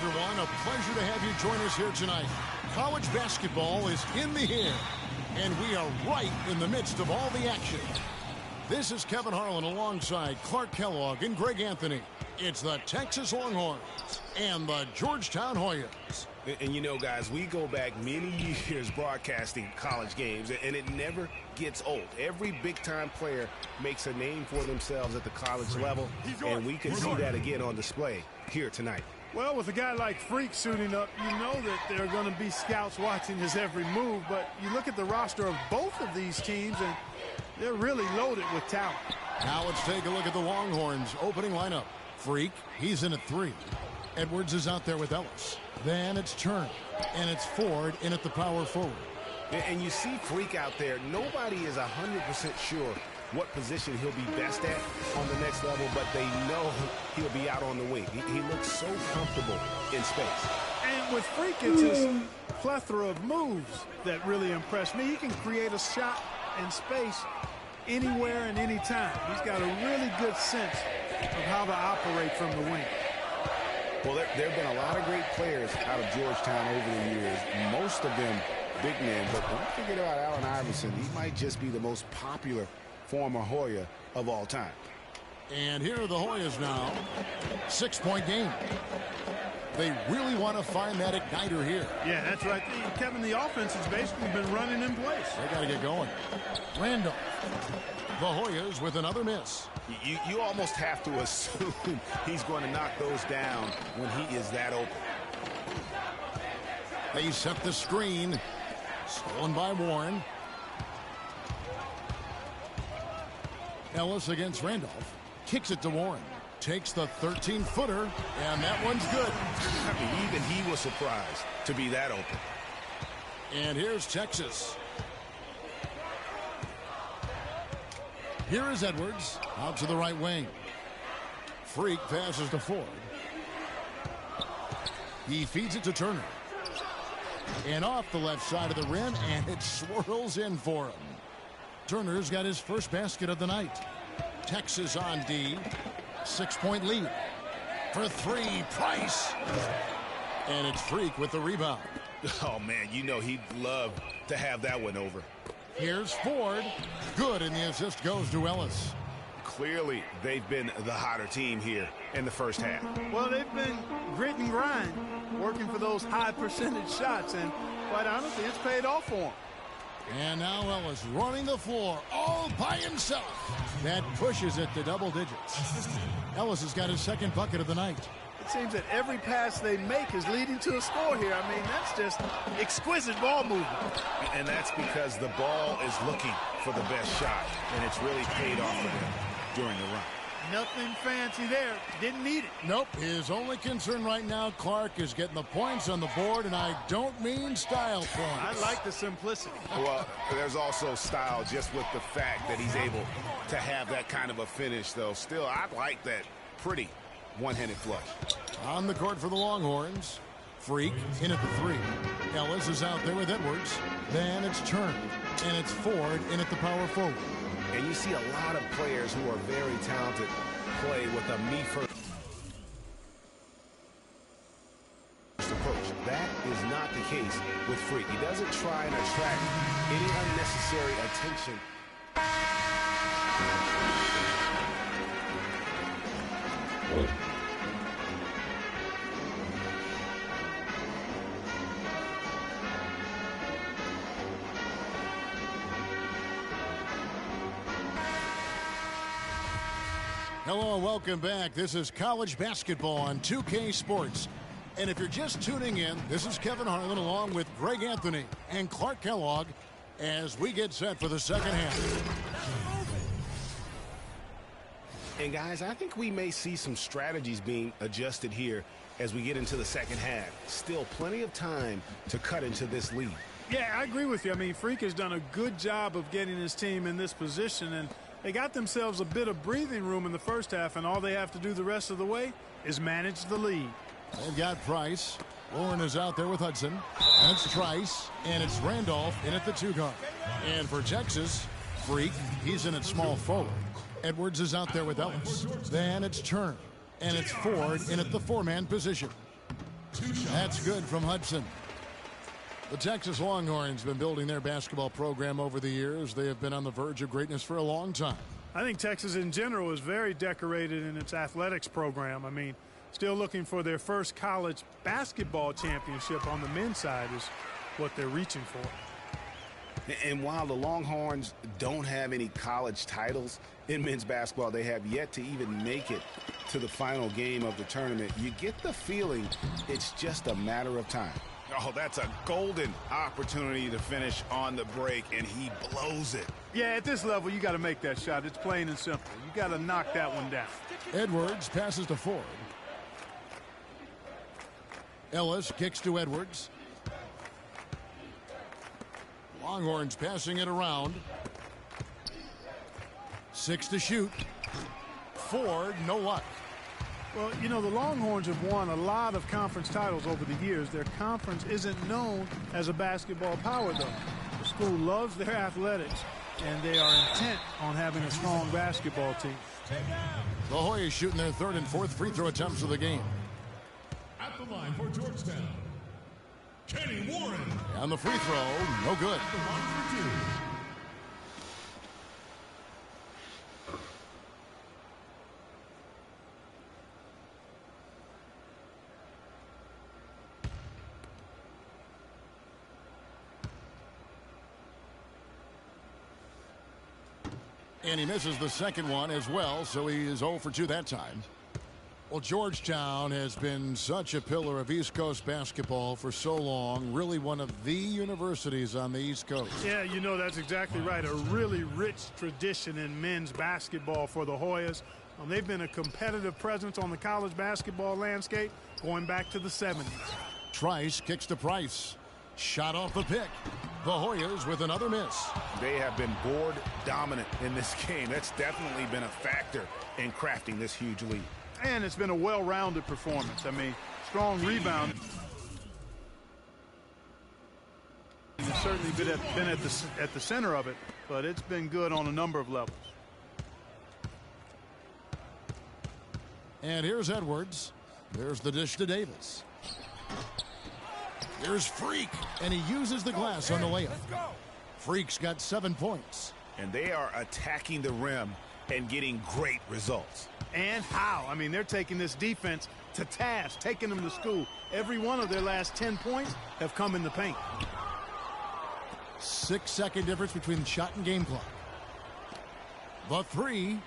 everyone. A pleasure to have you join us here tonight. College basketball is in the air, and we are right in the midst of all the action. This is Kevin Harlan alongside Clark Kellogg and Greg Anthony. It's the Texas Longhorns and the Georgetown Hoyas. And you know, guys, we go back many years broadcasting college games, and it never gets old. Every big-time player makes a name for themselves at the college level, and we can see that again on display here tonight. Well, with a guy like Freak suiting up, you know that there are going to be scouts watching his every move, but you look at the roster of both of these teams, and they're really loaded with talent. Now let's take a look at the Longhorns' opening lineup. Freak, he's in at 3. Edwards is out there with Ellis. Then it's Turner, and it's Ford in at the power forward. And you see Freak out there. Nobody is 100% sure what position he'll be best at on the next level, but they know he'll be out on the wing. He looks so comfortable in space. And with Freak, it's his plethora of moves that really impress me. He can create a shot in space anywhere and anytime. He's got a really good sense of how to operate from the wing. Well, there have been a lot of great players out of Georgetown over the years, most of them big men, but don't forget about Allen Iverson. He might just be the most popular former Hoya of all time. And here are the Hoyas now. 6-point game. They really want to find that igniter here. Yeah, that's right. Kevin, the offense has basically been running in place. They got to get going. Randall. The Hoyas with another miss. You almost have to assume he's going to knock those down when he is that open. They set the screen. Stolen by Warren. Ellis against Randolph. Kicks it to Warren. Takes the 13-footer, and that one's good. I mean, even he was surprised to be that open. And here's Texas. Here is Edwards out to the right wing. Freak passes to Ford. He feeds it to Turner. And off the left side of the rim, and it swirls in for him. Turner's got his first basket of the night. Texas on D. 6-point lead. For 3, Price. And it's Freak with the rebound. Oh, man, you know he'd love to have that one over. Here's Ford. Good, and the assist goes to Ellis. Clearly, they've been the hotter team here in the first half. Well, they've been grit and grind, working for those high percentage shots, and quite honestly, it's paid off for them. And now Ellis running the floor all by himself. That pushes it to double digits. Ellis has got his second bucket of the night. It seems that every pass they make is leading to a score here. I mean, that's just exquisite ball movement. And that's because the ball is looking for the best shot, and it's really paid off for them during the run. Nothing fancy there. Didn't need it. Nope. His only concern right now, Clark, is getting the points on the board, and I don't mean style points. I like the simplicity. Well, there's also style just with the fact that he's able to have that kind of a finish, though. Still, I like that pretty one-handed flush. On the court for the Longhorns. Freak in at the 3. Ellis is out there with Edwards. Then it's Turner, and it's Ford in at the power forward. And you see a lot of players who are very talented play with a me-first approach. That is not the case with Freak. He doesn't try and attract any unnecessary attention. Hello and welcome back. This is college basketball on 2K Sports. And if you're just tuning in, this is Kevin Harlan along with Greg Anthony and Clark Kellogg as we get set for the second half. And guys, I think we may see some strategies being adjusted here as we get into the second half. Still plenty of time to cut into this lead. Yeah, I agree with you. I mean, Freak has done a good job of getting his team in this position, and they got themselves a bit of breathing room in the first half, and all they have to do the rest of the way is manage the lead. They've got Price. Warren is out there with Hudson. And it's Trice. And it's Randolph in at the 2 guard. And for Texas, Freak, he's in at small forward. Edwards is out there with Ellis. Then it's Turner. And it's Ford in at the 4-man position. That's good from Hudson. The Texas Longhorns have been building their basketball program over the years. They have been on the verge of greatness for a long time. I think Texas in general is very decorated in its athletics program. I mean, still looking for their first college basketball championship on the men's side is what they're reaching for. And while the Longhorns don't have any college titles in men's basketball, they have yet to even make it to the final game of the tournament. You get the feeling it's just a matter of time. Oh, that's a golden opportunity to finish on the break, and he blows it. Yeah, at this level, you got to make that shot. It's plain and simple. You got to knock that one down. Edwards passes to Ford. Ellis kicks to Edwards. Longhorns passing it around. 6 to shoot. Ford, no luck. Well, you know, the Longhorns have won a lot of conference titles over the years. Their conference isn't known as a basketball power, though. The school loves their athletics, and they are intent on having a strong basketball team. The Hoyas shooting their third and fourth free throw attempts of the game. At the line for Georgetown, Kenny Warren. And the free throw, no good. At the line for 2. And he misses the second one as well, so he is 0 for 2 that time. Well, Georgetown has been such a pillar of East Coast basketball for so long, really one of the universities on the East Coast. Yeah, you know, that's exactly right. A really rich tradition in men's basketball for the Hoyas. They've been a competitive presence on the college basketball landscape going back to the 70s. Trice kicks to Price. Shot off the pick. The Hoyas with another miss. They have been board dominant in this game. That's definitely been a factor in crafting this huge lead. And it's been a well-rounded performance. I mean, strong rebound. It's certainly been at the center of it, but it's been good on a number of levels. And here's Edwards. There's the dish to Davis. Here's Freak, and he uses the glass on the layup. Freak's got 7 points. And they are attacking the rim and getting great results. And how? I mean, they're taking this defense to task, taking them to school. Every one of their last 10 points have come in the paint. 6-second difference between shot and game clock. The three,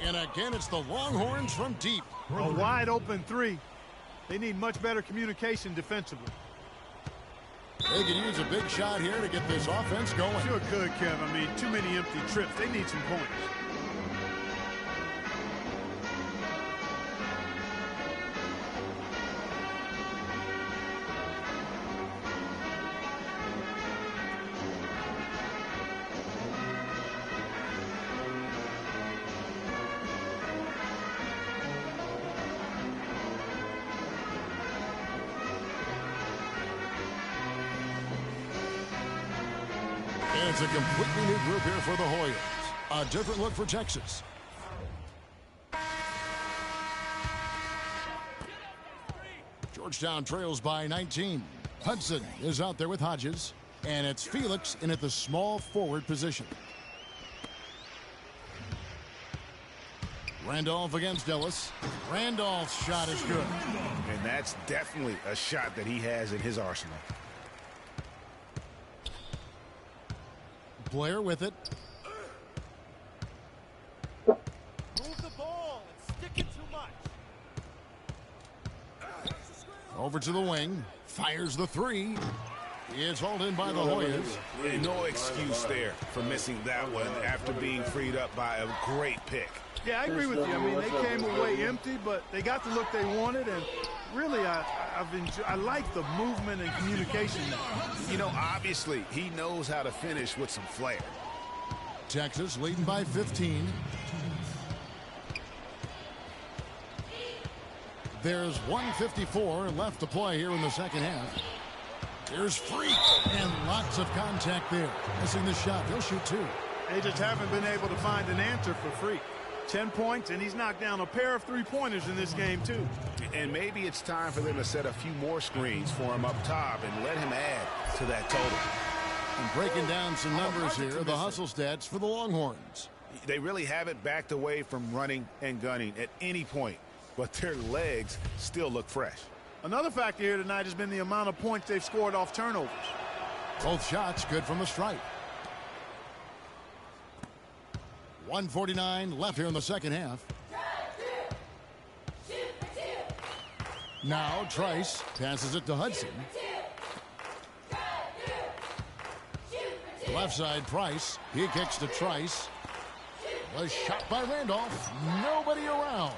and again it's the Longhorns from deep. A wide open three. They need much better communication defensively. They could use a big shot here to get this offense going. Sure could, Kev. I mean, too many empty trips. They need some points. And it's a completely new group here for the Hoyas. A different look for Texas. Georgetown trails by 19. Hudson is out there with Hodges. And it's Felix in at the small forward position. Randolph against Ellis. Randolph's shot is good. And that's definitely a shot that he has in his arsenal. Blair with it. Move the ball and stick it too much. Over to the wing. Fires the three. It's hauled in by the Hoyas. No excuse there for missing that one after being freed up by a great pick. Yeah, I agree with you. I mean, they came away empty, but they got the look they wanted, and really, I like the movement and communication now. You know, obviously, he knows how to finish with some flair. Texas leading by 15. There's 1:54 left to play here in the second half. There's Freak, and lots of contact there. Missing the shot. He'll shoot two. They just haven't been able to find an answer for Freak. 10 points, and he's knocked down a pair of three-pointers in this game, too. And maybe it's time for them to set a few more screens for him up top and let him add to that total. And breaking down some numbers here, the hustle stats for the Longhorns. They really haven't backed away from running and gunning at any point, but their legs still look fresh. Another factor here tonight has been the amount of points they've scored off turnovers. Both shots good from the stripe. 1:49 left here in the second half. Now Trice passes it to Hudson. Left side Price. He kicks to Trice. A shot by Randolph. Nobody around.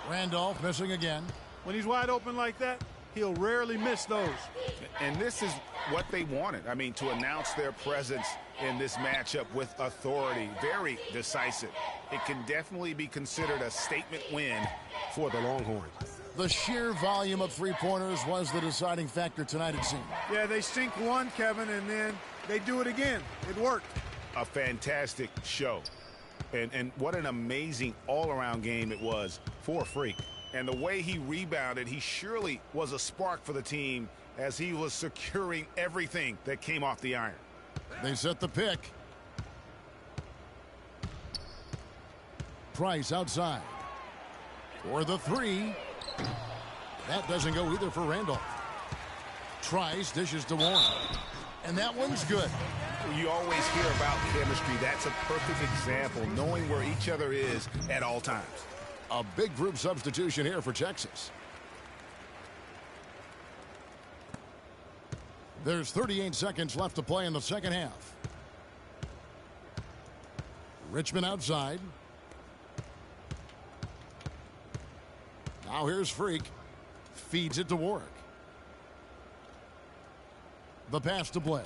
Randolph missing again. When he's wide open like that, he'll rarely miss those. And this is what they wanted. I mean, to announce their presence in this matchup with authority. Very decisive. It can definitely be considered a statement win for the Longhorns. The sheer volume of three-pointers was the deciding factor tonight, it seemed. Yeah, they sink one, Kevin, and then they do it again. It worked. A fantastic show. And what an amazing all-around game it was for Freak. And the way he rebounded, he surely was a spark for the team as he was securing everything that came off the iron. They set the pick. Price outside. For the three. That doesn't go either for Randolph. Trice dishes to Warren. And that one's good. You always hear about chemistry. That's a perfect example, knowing where each other is at all times. A big group substitution here for Texas. There's 38 seconds left to play in the second half. Richmond outside. Now here's Freak. Feeds it to Warwick. The pass to Blair.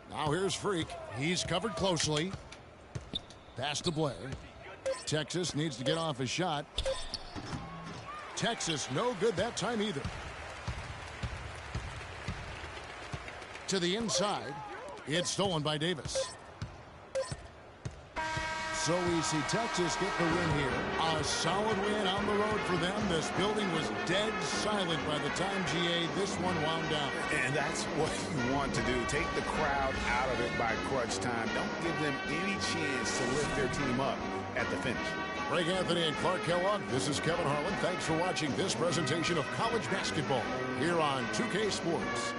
Now here's Freak. He's covered closely. Pass to Blair. Texas needs to get off his shot. Texas no good that time either. To the inside. It's stolen by Davis. So we see Texas get the win here. A solid win on the road for them. This building was dead silent by the time, GA, this one wound down. And that's what you want to do. Take the crowd out of it by crunch time. Don't give them any chance to lift their team up at the finish. Greg Anthony and Clark Kellogg, this is Kevin Harlan. Thanks for watching this presentation of college basketball here on 2K Sports.